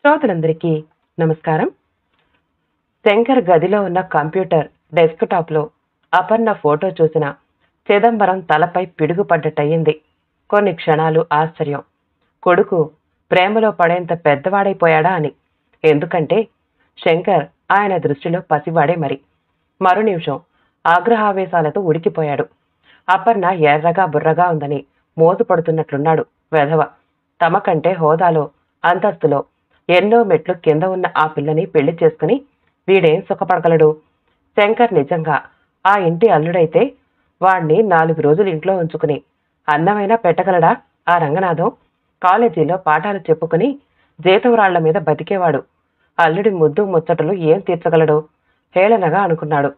శ్రోతలందరికీ నమస్కారం. శంకర్ గదిలో ఉన్న కంప్యూటర్ డెస్క్టాప్లో అపర్ణ ఫోటో చూసిన చిదంబరం తలపై పిడుగుపడ్డట్టయింది. కొన్ని క్షణాలు ఆశ్చర్యం. కొడుకు ప్రేమలో పడేంత పెద్దవాడైపోయాడా అని. ఎందుకంటే శంకర్ ఆయన దృష్టిలో పసివాడే మరి. మరో నిమిషం ఆగ్రహావేశాలతో ఉడికిపోయాడు. అపర్ణ ఎర్రగా బుర్రగా ఉందని మోజుపడుతున్నట్లున్నాడు వెధవ. తమకంటే హోదాలో అంతస్తులో ఎన్నో మెట్లు కింద ఉన్న ఆ పిల్లని పెళ్లి చేసుకుని వీడేం సుఖపడగలడు? శంకర్ నిజంగా ఆ ఇంటి అల్లుడైతే వాణ్ణి 4 రోజులు ఇంట్లో ఉంచుకుని అన్నమైనా పెట్టగలడా ఆ రంగనాథం? కాలేజీలో పాఠాలు చెప్పుకుని జీతం రాళ్ల మీద బతికేవాడు. అల్లుడి ముద్దు ముచ్చటలు ఏం తీర్చగలడు? హేళనగా అనుకున్నాడు.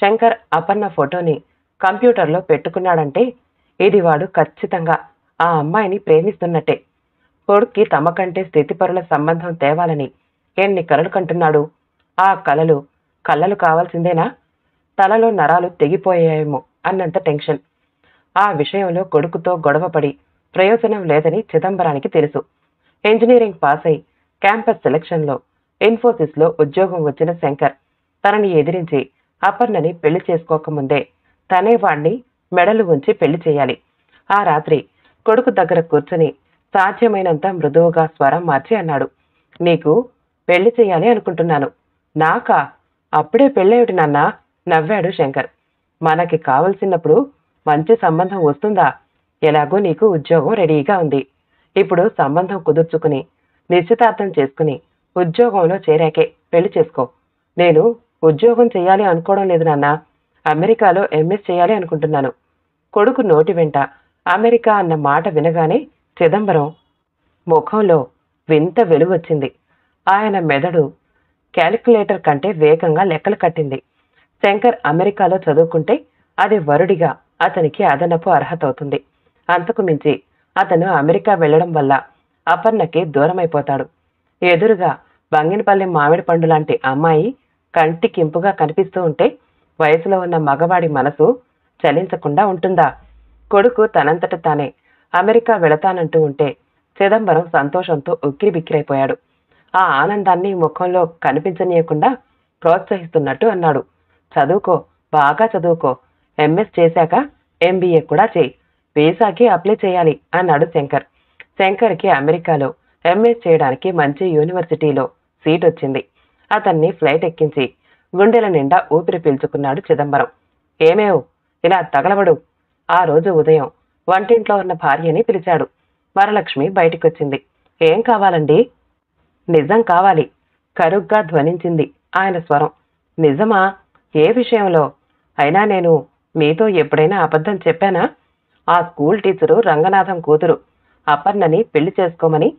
శంకర్ అపర్ణ ఫోటోని కంప్యూటర్లో పెట్టుకున్నాడంటే ఇది వాడు ఖచ్చితంగా ఆ అమ్మాయిని ప్రేమిస్తున్నట్టే. కొడుక్కి తమకంటే స్థితిపరుల సంబంధం తేవాలని ఎన్ని కలలు కంటున్నాడు. ఆ కలలు కావాల్సిందేనా? తలలో నరాలు తెగిపోయాయేమో అన్నంత టెన్షన్. ఆ విషయంలో కొడుకుతో గొడవపడి ప్రయోజనం లేదని చిదంబరానికి తెలుసు. ఇంజనీరింగ్ పాస్ అయి క్యాంపస్ సెలక్షన్లో ఇన్ఫోసిస్లో ఉద్యోగం వచ్చిన శంకర్ తనని ఎదిరించి అపర్ణని పెళ్లి చేసుకోకముందే తనే వాణ్ణి మెడలు ఉంచి పెళ్లి చేయాలి. ఆ రాత్రి కొడుకు దగ్గర కూర్చుని సాధ్యమైనంత మృదువుగా స్వరం మార్చి అన్నాడు, నీకు పెళ్లి చేయాలి అనుకుంటున్నాను. నాకా? అప్పుడే పెళ్ళేమిటి నాన్నా? నవ్వాడు శంకర్. మనకి కావలసినప్పుడు మంచి సంబంధం వస్తుందా? ఎలాగో నీకు ఉద్యోగం రెడీగా ఉంది. ఇప్పుడు సంబంధం కుదుర్చుకుని నిశ్చితార్థం చేసుకుని ఉద్యోగంలో చేరాకే పెళ్లి చేసుకో. నేను ఉద్యోగం చేయాలి అనుకోవడం లేదు నాన్నా. అమెరికాలో ఎంఎస్ చేయాలి అనుకుంటున్నాను. కొడుకు నోటి వెంట అమెరికా అన్న మాట వినగానే చిదంబరం ముఖంలో వింత వెలుగొచ్చింది. ఆయన మెదడు క్యాలిక్యులేటర్ కంటే వేగంగా లెక్కలు కట్టింది. శంకర్ అమెరికాలో చదువుకుంటే అది వరుడిగా అతనికి అదనపు అర్హత అవుతుంది. అంతకు మించి అతను అమెరికా వెళ్లడం వల్ల అపర్ణకి దూరమైపోతాడు. ఎదురుగా బంగినపల్లి మామిడి పండు లాంటి అమ్మాయి కంటికింపుగా కనిపిస్తూ ఉంటే వయసులో ఉన్న మగవాడి మనసు చలించకుండా ఉంటుందా? కొడుకు తనంతట తానే అమెరికా వెళతానంటూ ఉంటే చిదంబరం సంతోషంతో ఉక్కిరిబిక్కిరైపోయాడు. ఆ ఆనందాన్ని ముఖంలో కనిపించనీయకుండా ప్రోత్సహిస్తున్నట్టు అన్నాడు, చదువుకో, బాగా చదువుకో. ఎంఎస్ చేశాక ఎంబీఏ కూడా చేయి. వీసాకి అప్లై చేయాలి అన్నాడు శంకర్. శంకర్కి అమెరికాలో ఎంఎస్ చేయడానికి మంచి యూనివర్సిటీలో సీట్ వచ్చింది. అతన్ని ఫ్లైట్ ఎక్కించి గుండెల నిండా ఊపిరి పీల్చుకున్నాడు చిదంబరం. ఏమేవ్, ఇలా తగలబడు. ఆ రోజు ఉదయం వంటింట్లో ఉన్న భార్యని పిలిచాడు. వరలక్ష్మి బయటికొచ్చింది. ఏం కావాలండి? నిజం కావాలి, కరుగ్గా ధ్వనించింది ఆయన స్వరం. నిజమా? ఏ విషయంలో? అయినా నేను మీతో ఎప్పుడైనా అబద్ధం చెప్పానా? ఆ స్కూల్ టీచరు రంగనాథం కూతురు అపర్ణని పెళ్లి చేసుకోమని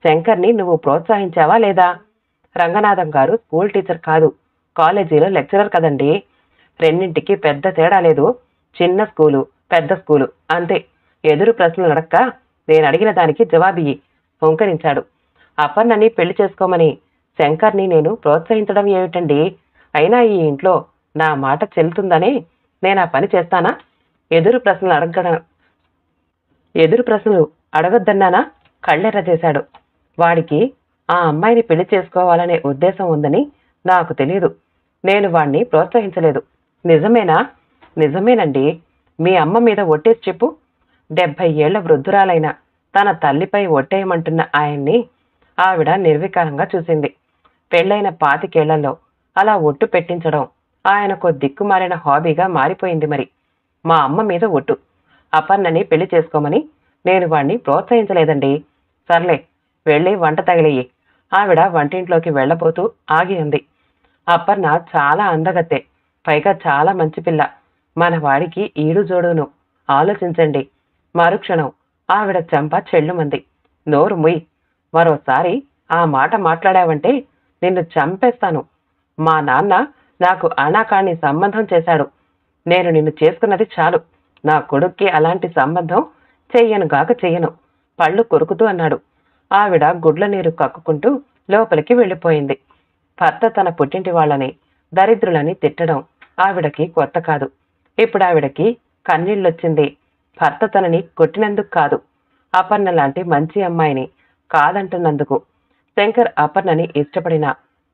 శంకర్ని నువ్వు ప్రోత్సహించావా లేదా? రంగనాథం గారు స్కూల్ టీచర్ కాదు, కాలేజీలో లెక్చరర్ కదండి. రెండింటికి పెద్ద తేడా లేదు. చిన్న స్కూలు, పెద్ద స్కూలు అంతే. ఎదురు ప్రశ్నలు అడక్క నేను అడిగిన దానికి జవాబియ్యి హుంకరించాడు. అపర్ణని పెళ్లి చేసుకోమని శంకర్ని నేను ప్రోత్సహించడం ఏమిటండి? అయినా ఈ ఇంట్లో నా మాట చెల్లుతుందనే నేను ఆ పని చేస్తానా? ఎదురు ప్రశ్నలు అడగొద్దన్నానా? కళ్ళెర్ర చేశాడు. వాడికి ఆ అమ్మాయిని పెళ్లి చేసుకోవాలనే ఉద్దేశం ఉందని నాకు తెలియదు. నేను వాణ్ణి ప్రోత్సహించలేదు. నిజమేనా? నిజమేనండి. మీ అమ్మ మీద ఒట్టేసి చెప్పు. 70 ఏళ్ల వృద్ధురాలైన తన తల్లిపై ఒట్టేయమంటున్న ఆయన్ని ఆవిడ నిర్వికారంగా చూసింది. పెళ్లైన 25 ఏళ్లలో అలా ఒట్టు పెట్టించడం ఆయనకు దిక్కుమాలిన హాబీగా మారిపోయింది మరి. మా అమ్మ మీద ఒట్టు. అపర్ణని పెళ్లి చేసుకోమని నేను వాణ్ణి ప్రోత్సహించలేదండి. సర్లే, వెళ్ళి వంట తగిలేయి. ఆవిడ వంటింట్లోకి వెళ్లబోతూ ఆగి ఉంది. అపర్ణ చాలా అందగత్తె, పైగా చాలా మంచి పిల్ల. మన వాడికి ఈడు జోడును. ఆలోచించండి. మరుక్షణం ఆవిడ చెంప చెల్లుమంది. నోరు ముయ్. మరోసారి ఆ మాట మాట్లాడావంటే నిన్ను చంపేస్తాను. మా నాన్న నాకు అనాకాని సంబంధం చేశాడు. నేను నిన్ను చేసుకున్నది చాలు. నా కొడుక్కి అలాంటి సంబంధం చెయ్యను. పళ్ళు కొరుకుతూ అన్నాడు. ఆవిడ గుడ్ల నీరు కక్కుకుంటూ లోపలికి వెళ్ళిపోయింది. భర్త తన పుట్టింటి వాళ్ళని దరిద్రులని తిట్టడం ఆవిడకి కొత్త కాదు. ఇప్పుడు ఆవిడకి కన్నీళ్ళొచ్చింది. భర్త తనని కొట్టినందుకు కాదు, అపర్ణ లాంటి మంచి అమ్మాయిని కాదంటున్నందుకు. శంకర్ అపర్ణని ఇష్టపడిన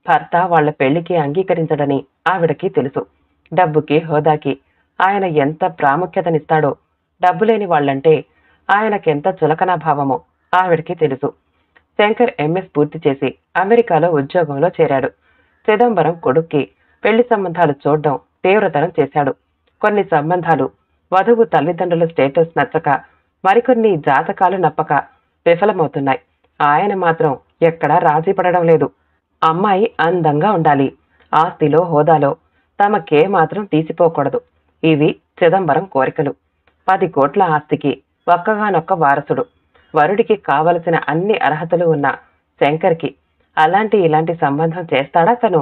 భర్త వాళ్ల పెళ్లికి అంగీకరించడని ఆవిడకి తెలుసు. డబ్బుకి హోదాకి ఆయన ఎంత ప్రాముఖ్యతనిస్తాడో, డబ్బులేని వాళ్లంటే ఆయనకెంత చులకనాభావమో ఆవిడకి తెలుసు. శంకర్ ఎంఎస్ పూర్తి చేసి అమెరికాలో ఉద్యోగంలో చేరాడు. చిదంబరం కొడుక్కి పెళ్లి సంబంధాలు చూడడం తీవ్రతరం చేశాడు. కొన్ని సంబంధాలు వధువు తల్లిదండ్రుల స్టేటస్ నచ్చక, మరికొన్ని జాతకాలు నప్పక విఫలమవుతున్నాయి. ఆయన మాత్రం ఎక్కడా రాజీ పడడం లేదు. అమ్మాయి అందంగా ఉండాలి, ఆస్తిలో హోదాలో తమకే మాత్రం తీసిపోకూడదు. ఇవి చిదంబరం కోరికలు. 10 కోట్ల ఆస్తికి ఒక్కగానొక్క వారసుడు, వరుడికి కావలసిన అన్ని అర్హతలు ఉన్న శంకర్కి అలాంటి ఇలాంటి సంబంధం చేస్తాడా తను?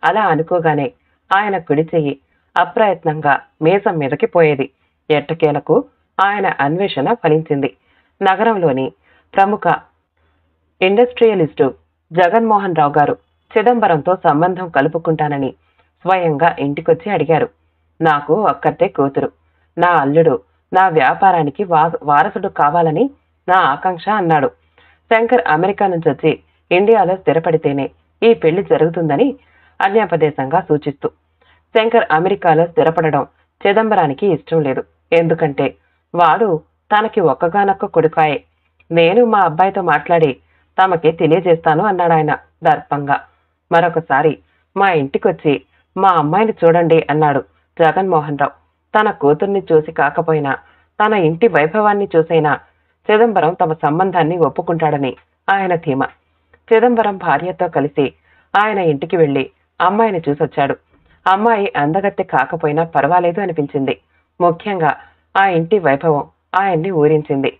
అలా అనుకోగానే ఆయన కుడి చెయ్యి అప్రయత్నంగా మీసం మీదకి పోయేది. ఎట్టకేలకు ఆయన అన్వేషణ ఫలించింది. నగరంలోని ప్రముఖ ఇండస్ట్రియలిస్టు జగన్మోహన్ రావు గారు చిదంబరంతో సంబంధం కలుపుకుంటానని స్వయంగా ఇంటికొచ్చి అడిగారు. నాకు ఒక్కతే కూతురు, నా అల్లుడు నా వ్యాపారానికి వారసుడు కావాలని నా ఆకాంక్ష అన్నాడు. శంకర్ అమెరికా నుంచి వచ్చి ఇండియాలో స్థిరపడితేనే ఈ పెళ్లి జరుగుతుందని అన్యాపదేశంగా సూచిస్తూ. శంకర్ అమెరికాలో స్థిరపడడం చిదంబరానికి ఇష్టం లేదు. ఎందుకంటే వాడు తనకి ఒక్కగానొక్క కొడుకాయే. నేను మా అబ్బాయితో మాట్లాడి తమకి తెలియజేస్తాను అన్నాడాయన దర్పంగా. మరొకసారి మా ఇంటికొచ్చి మా అమ్మాయిని చూడండి అన్నాడు జగన్మోహన్ రావు. తన కూతుర్ని చూసి కాకపోయినా తన ఇంటి వైభవాన్ని చూసైనా చిదంబరం తమ సంబంధాన్ని ఒప్పుకుంటాడని ఆయన ధీమా. చిదంబరం భార్యతో కలిసి ఆయన ఇంటికి వెళ్లి అమ్మాయిని చూసొచ్చాడు. అమ్మాయి అందగత్తె కాకపోయినా పర్వాలేదు అనిపించింది. ముఖ్యంగా ఆ ఇంటి వైభవం ఆయన్ని ఊరించింది.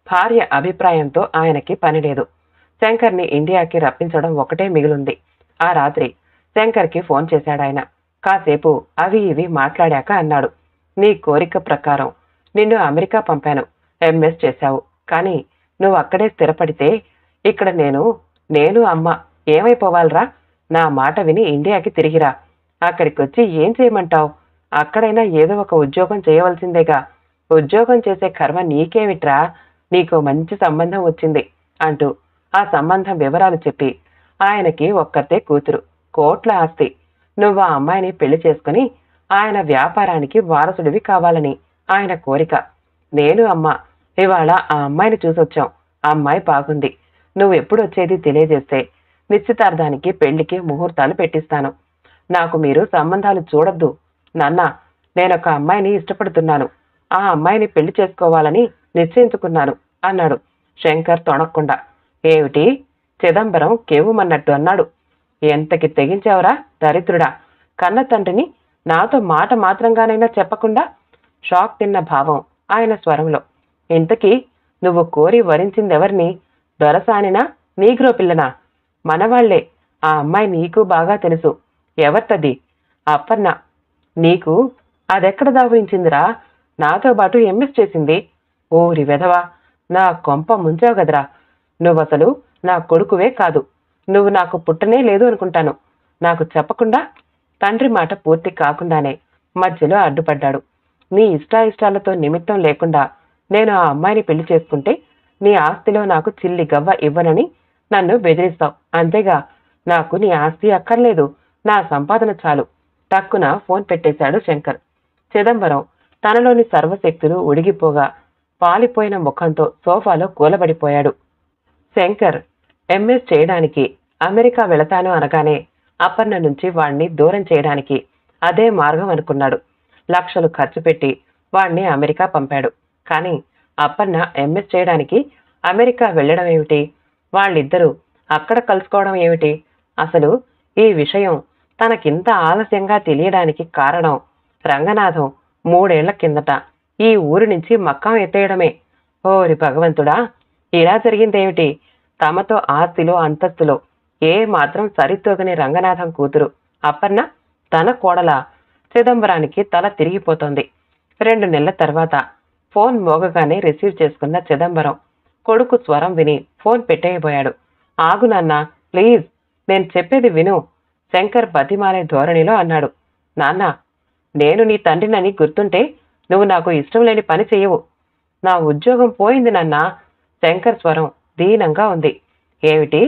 భార్య అభిప్రాయంతో ఆయనకి పనిలేదు. శంకర్ని ఇండియాకి రప్పించడం ఒకటే మిగిలింది. ఆ రాత్రి శంకర్కి ఫోన్ చేశాడాయన. కాసేపు అవి ఇవి మాట్లాడాక అన్నాడు, నీ కోరిక ప్రకారం నిన్ను అమెరికా పంపాను, ఎంఎస్ చేశావు. కానీ నువ్వు అక్కడే స్థిరపడితే ఇక్కడ నేను అమ్మ ఏమైపోవాలరా? నా మాట విని ఇండియాకి తిరిగిరా. అక్కడికొచ్చి ఏం చేయమంటావు? అక్కడైనా ఏదో ఒక ఉద్యోగం చేయవలసిందేగా. ఉద్యోగం చేసే కర్మ నీకేమిట్రా? నీకో మంచి సంబంధం వచ్చింది అంటూ ఆ సంబంధం వివరాలు చెప్పి, ఆయనకి ఒక్కతే కూతురు, కోట్ల ఆస్తి. నువ్వు ఆ అమ్మాయిని పెళ్లి చేసుకుని ఆయన వ్యాపారానికి వారసుడివి కావాలని ఆయన కోరిక. నేను అమ్మ ఇవాళ ఆ అమ్మాయిని చూసొచ్చాం. అమ్మాయి బాగుంది. నువ్వు ఎప్పుడు వచ్చేది తెలియజేస్తే నిశ్చితార్థానికి పెళ్లికి ముహూర్తాలు పెట్టిస్తాను. నాకు మీరు సంబంధాలు చూడొద్దు నాన్న. నేనొక అమ్మాయిని ఇష్టపడుతున్నాను. ఆ అమ్మాయిని పెళ్లి చేసుకోవాలని నిశ్చయించుకున్నాను అన్నాడు శంకర్ తొణక్కుండా. ఏమిటి? చిదంబరం కేవుమన్నట్టు అన్నాడు. ఎంతకి తెగించావురా దరిద్రుడా! కన్న తండ్రిని నాతో మాట మాత్రంగానైనా చెప్పకుండా. షాక్ తిన్న భావం ఆయన స్వరంలో. ఇంతకీ నువ్వు కోరి వరించిందెవరిని? దొరసానినా, నీగ్రో పిల్లనా? మనవాళ్లే. ఆ అమ్మాయి నీకు బాగా తెలుసు. ఎవరితది? అపర్ణ. నీకు అదెక్కడ దాగురించిందిరా? నాతో పాటు ఎంఎస్ చేసింది. ఓరి వెధవా, నా కొంప ముంచావు గదరా. నువ్వసలు నా కొడుకువే కాదు. నువ్వు నాకు పుట్టనే లేదు అనుకుంటాను. నాకు చెప్పకుండా. తండ్రి మాట పూర్తి కాకుండానే మధ్యలో అడ్డుపడ్డాడు. నీ ఇష్టాయిష్టాలతో నిమిత్తం లేకుండా నేను ఆ అమ్మాయిని పెళ్లి చేసుకుంటే నీ ఆస్తిలో నాకు చిల్లి గవ్వ ఇవ్వనని నన్ను బెదిరిస్తావు. అంతేగా. నాకు నీ ఆస్తి అక్కర్లేదు, నా సంపాదన చాలు. టక్కున ఫోన్ పెట్టేశాడు శంకర్. చిదంబరం తనలోని సర్వశక్తులు ఉడిగిపోగా పాలిపోయిన ముఖంతో సోఫాలో కూలబడిపోయాడు. శంకర్ ఎంఎస్ చేయడానికి అమెరికా వెళతాను అనగానే అపర్ణ నుంచి వాణ్ణి దూరం చేయడానికి అదే మార్గం అనుకున్నాడు. లక్షలు ఖర్చు పెట్టి వాణ్ణి అమెరికా పంపాడు. కానీ అపర్ణ ఎంఎస్ చేయడానికి అమెరికా వెళ్లడం ఏమిటి? వాళ్ళిద్దరూ అక్కడ కలుసుకోవడం ఏమిటి? అసలు ఈ విషయం తనకింత ఆలస్యంగా తెలియడానికి కారణం రంగనాథం 3 ఏళ్ల కిందట ఈ ఊరి నుంచి మక్కం ఎత్తేయడమే. ఓరి భగవంతుడా, ఇలా జరిగిందేమిటి? తమతో ఆస్తిలో అంతస్తులో ఏ మాత్రం సరితూగని రంగనాథం కూతురు అపర్ణ తన కోడల. చిదంబరానికి తల తిరిగిపోతోంది. 2 నెలల తర్వాత ఫోన్ మోగగానే రిసీవ్ చేసుకున్న చిదంబరం కొడుకు స్వరం విని ఫోన్ పెట్టేయబోయాడు. ఆగు నాన్న, ప్లీజ్, నేను చెప్పేది విను, శంకర్ బతిమాలే ధోరణిలో అన్నాడు. నాన్న, నేను నీ తండ్రినని గుర్తుంటే నువ్వు నాకు ఇష్టం లేని పని చెయ్యవు. నా ఉద్యోగం పోయింది నాన్న. శంకర్ స్వరం దీనంగా ఉంది. ఏమిటి?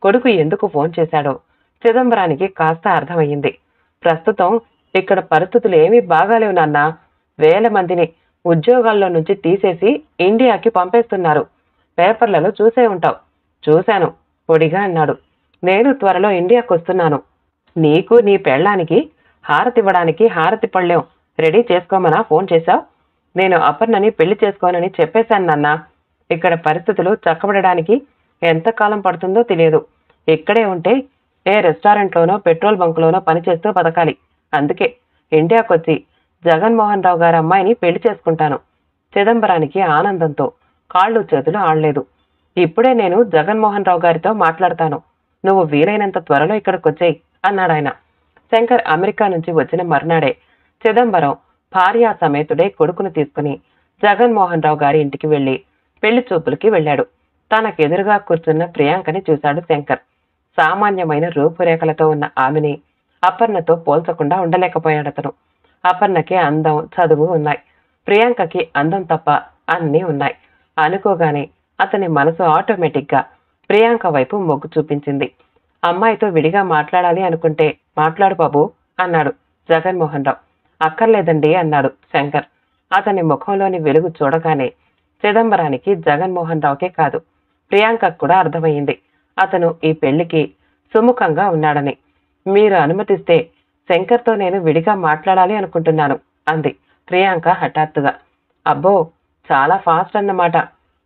కొడుకు ఎందుకు ఫోన్ చేశాడో చిదంబరానికి కాస్త అర్థమయ్యింది. ప్రస్తుతం ఇక్కడ పరిస్థితులు ఏమీ బాగాలేవు నాన్నా. వేల మందిని ఉద్యోగాల్లో నుంచి తీసేసి ఇండియాకి పంపేస్తున్నారు. పేపర్లలో చూసే ఉంటావు. చూశాను పొడిగా అన్నాడు. నేను త్వరలో ఇండియాకు వస్తున్నాను. నీకు నీ పెళ్ళానికి హారతివ్వడానికి హారతి పళ్ళెం రెడీ చేసుకోమనా ఫోన్ చేశావు? నేను అపర్ణని పెళ్లి చేసుకోనని చెప్పేశాను నాన్నా. ఇక్కడ పరిస్థితులు చక్కబడడానికి ఎంతకాలం పడుతుందో తెలియదు. ఇక్కడే ఉంటే ఏ రెస్టారెంట్లోనో పెట్రోల్ బంకులోనో పనిచేస్తూ బతకాలి. అందుకే ఇండియాకొచ్చి జగన్మోహన్ రావు గారి అమ్మాయిని పెళ్లి చేసుకుంటాను. చిదంబరానికి ఆనందంతో కాళ్ళు చేతులు ఆడలేదు. ఇప్పుడే నేను జగన్మోహన్ రావు గారితో మాట్లాడతాను. నువ్వు వీలైనంత త్వరలో ఇక్కడికొచ్చేయి అన్నాడాయన. శంకర్ అమెరికా నుంచి వచ్చిన మర్నాడే చిదంబరం భార్యా సమేతుడే కొడుకును తీసుకుని జగన్మోహన్ రావు గారి ఇంటికి వెళ్లి పెళ్లి చూపులకి వెళ్లాడు. తనకెదురుగా కూర్చున్న ప్రియాంకని చూశాడు శంకర్. సామాన్యమైన రూపురేఖలతో ఉన్న ఆమెని అపర్ణతో పోల్చకుండా ఉండలేకపోయాడతను. అపర్ణకి అందం, చదువు ఉన్నాయి. ప్రియాంకకి అందం తప్ప అన్నీ ఉన్నాయి. అనుకోగానే అతని మనసు ఆటోమేటిక్గా ప్రియాంక వైపు మొగ్గు చూపించింది. అమ్మాయితో విడిగా మాట్లాడాలి అనుకుంటే మాట్లాడు బాబు అన్నాడు జగన్మోహన్ రావు. అక్కర్లేదండి అన్నాడు శంకర్. అతని ముఖంలోని వెలుగు చూడగానే చిదంబరానికి జగన్మోహన్ రావుకే కాదు ప్రియాంకకు కూడా అర్థమయ్యింది అతను ఈ పెళ్లికి సుముఖంగా ఉన్నాడని. మీరు అనుమతిస్తే శంకర్తో నేను విడిగా మాట్లాడాలి అనుకుంటున్నాను అంది ప్రియాంక హఠాత్తుగా. అబ్బో, చాలా ఫాస్ట్ అన్నమాట.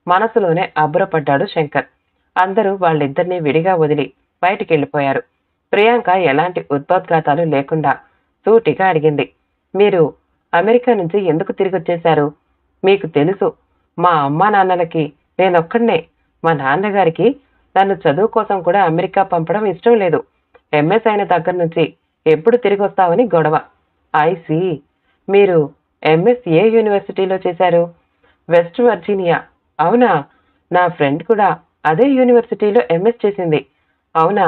మనసులోనే అబ్బురపడ్డాడు శంకర్. అందరూ వాళ్ళిద్దరినీ విడిగా వదిలి బయటికెళ్లిపోయారు. ప్రియాంక ఎలాంటి ఉద్భోద్ఘాతాలు లేకుండా సూటిగా అడిగింది. మీరు అమెరికా నుంచి ఎందుకు తిరిగొచ్చేశారు? మీకు తెలుసు, మా అమ్మా నాన్నలకి నేనొక్కడినే. మా నాన్నగారికి నన్ను చదువు కోసం కూడా అమెరికా పంపడం ఇష్టం లేదు. ఎంఎస్ అయిన దగ్గర నుంచి ఎప్పుడు తిరిగి వస్తావని గొడవ. ఐసి, మీరు ఎంఎస్ ఏ యూనివర్సిటీలో చేశారు? West Virginia. అవునా? నా ఫ్రెండ్ కూడా అదే యూనివర్సిటీలో ఎంఎస్ చేసింది. అవునా?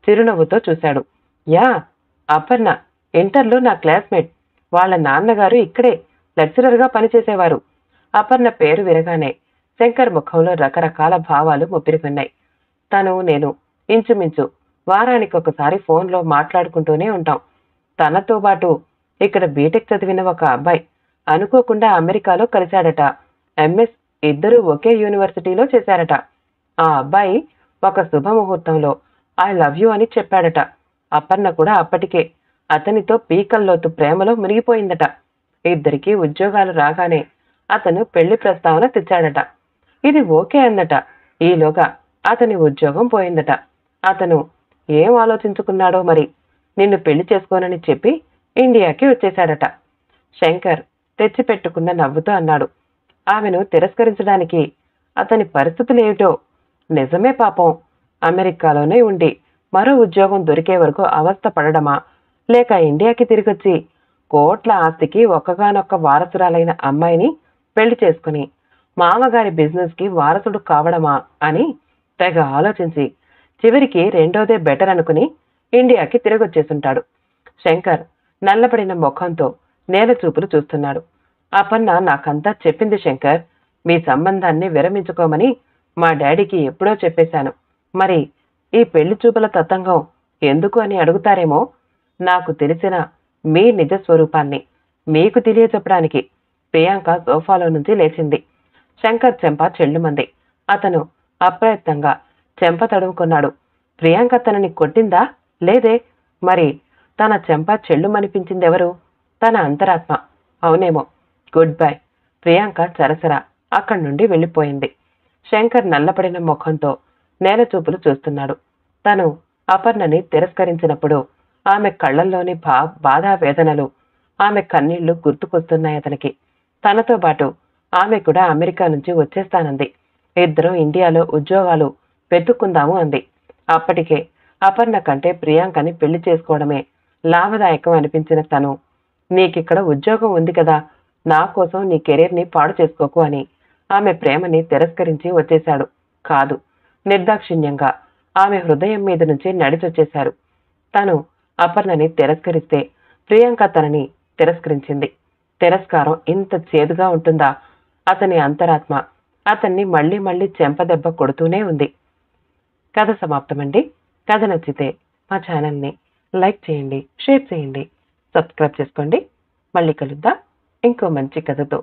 చిరునవ్వుతో చూశాడు. యా, అపర్ణ ఇంటర్లో నా క్లాస్మేట్. వాళ్ళ నాన్నగారు ఇక్కడే లెక్చరర్గా పనిచేసేవారు. అపర్ణ పేరు వినగానే శంకర్ ముఖంలో రకరకాల భావాలు ముప్పిరికొన్నాయి. నేను ఇంచుమించు వారానికి ఒకసారి ఫోన్లో మాట్లాడుకుంటూనే ఉంటాం. తనతో పాటు ఇక్కడ బీటెక్ చదివిన ఒక అబ్బాయి అనుకోకుండా అమెరికాలో కలిశాడట. ఎంఎస్ ఇద్దరూ ఒకే యూనివర్సిటీలో చేశారట. ఆ అబ్బాయి ఒక శుభముహూర్తంలో ఐ లవ్ యూ అని చెప్పాడట. అపర్ణ కూడా అప్పటికే అతనితో పీకల్లోతు ప్రేమలో మునిగిపోయిందట. ఇద్దరికీ ఉద్యోగాలు రాగానే అతను పెళ్లి ప్రస్తావన తెచ్చాడట. ఇది ఓకే అందట. ఈలోగా అతని ఉద్యోగం పోయిందట. అతను ఏం ఆలోచించుకున్నాడో మరి నిన్ను పెళ్లి చేసుకోనని చెప్పి ఇండియాకి వచ్చేశాడట. శంకర్ తెచ్చిపెట్టుకున్న నవ్వుతో అన్నాడు. ఆమెను తిరస్కరించడానికి అతని పరిస్థితులేమిటో. నిజమే పాపం. అమెరికాలోనే ఉండి మరో ఉద్యోగం దొరికే వరకు అవస్థ పడడమా, లేక ఇండియాకి తిరిగొచ్చి కోట్ల ఆస్తికి ఒక్కగానొక్క వారసురాలైన అమ్మాయిని పెళ్లి చేసుకుని మామగారి బిజినెస్ కి వారసుడు కావడమా అని తెగ ఆలోచించి చివరికి రెండోదే బెటర్ అనుకుని ఇండియాకి తిరిగొచ్చేసుంటాడు. శంకర్ నల్లబడిన ముఖంతో నేల చూపులు చూస్తున్నాడు. అపర్ణ నాకంతా చెప్పింది శంకర్. మీ సంబంధాన్ని విరమించుకోమని మా డాడీకి ఎప్పుడో చెప్పేశాను. మరి ఈ పెళ్లి చూపుల తతంగం ఎందుకు అని అడుగుతారేమో. నాకు తెలిసిన మీ నిజ స్వరూపాన్ని మీకు తెలియచెప్పడానికి. ప్రియాంక సోఫాలో నుంచి లేచింది. శంకర్ చెంప చెల్లుమంది. అతను అప్రయత్నంగా చెంప తడుముకున్నాడు. ప్రియాంక తనని కొట్టిందా? లేదే. మరి తన చెంప చెల్లుమనిపించిందెవరు? తన అంతరాత్మ. అవునేమో. Good bye. ప్రియాంక చరసర అక్కడి నుండి వెళ్ళిపోయింది. శంకర్ నల్లపడిన ముఖంతో నేల చూపులు చూస్తున్నాడు. తను అపర్ణని తిరస్కరించినప్పుడు ఆమె కళ్లల్లోని బాధా వేదనలు, ఆమె కన్నీళ్లు గుర్తుకొస్తున్నాయి అతనికి. తనతో పాటు ఆమె కూడా అమెరికా నుంచి వచ్చేస్తానంది. ఇద్దరం ఇండియాలో ఉద్యోగాలు వెతుక్కుందాము అంది. అప్పటికే అపర్ణ కంటే ప్రియాంకని పెళ్లి చేసుకోవడమే లాభదాయకం అనిపించిన తను, నీకిక్కడ ఉద్యోగం ఉంది కదా, నా కోసం నీ కెరీర్ని పాడు చేసుకోకు అని ఆమె ప్రేమని తిరస్కరించి వచ్చేశాడు. కాదు, నిర్దాక్షిణ్యంగా ఆమె హృదయం మీద నుంచి నడిచొచ్చేశారు. తను అపర్ణని తిరస్కరిస్తే ప్రియాంక తనని తిరస్కరించింది. తిరస్కారం ఇంత చేదుగా ఉంటుందా? అతని అంతరాత్మ అతన్ని మళ్లీ మళ్లీ చెంపదెబ్బ కొడుతూనే ఉంది. కథ సమాప్తమండి. కథ నచ్చితే మా ఛానల్ని లైక్ చేయండి, షేర్ చేయండి, సబ్స్క్రైబ్ చేసుకోండి. మళ్ళీ కలుద్దాం ఇంకో మంచి కథతో.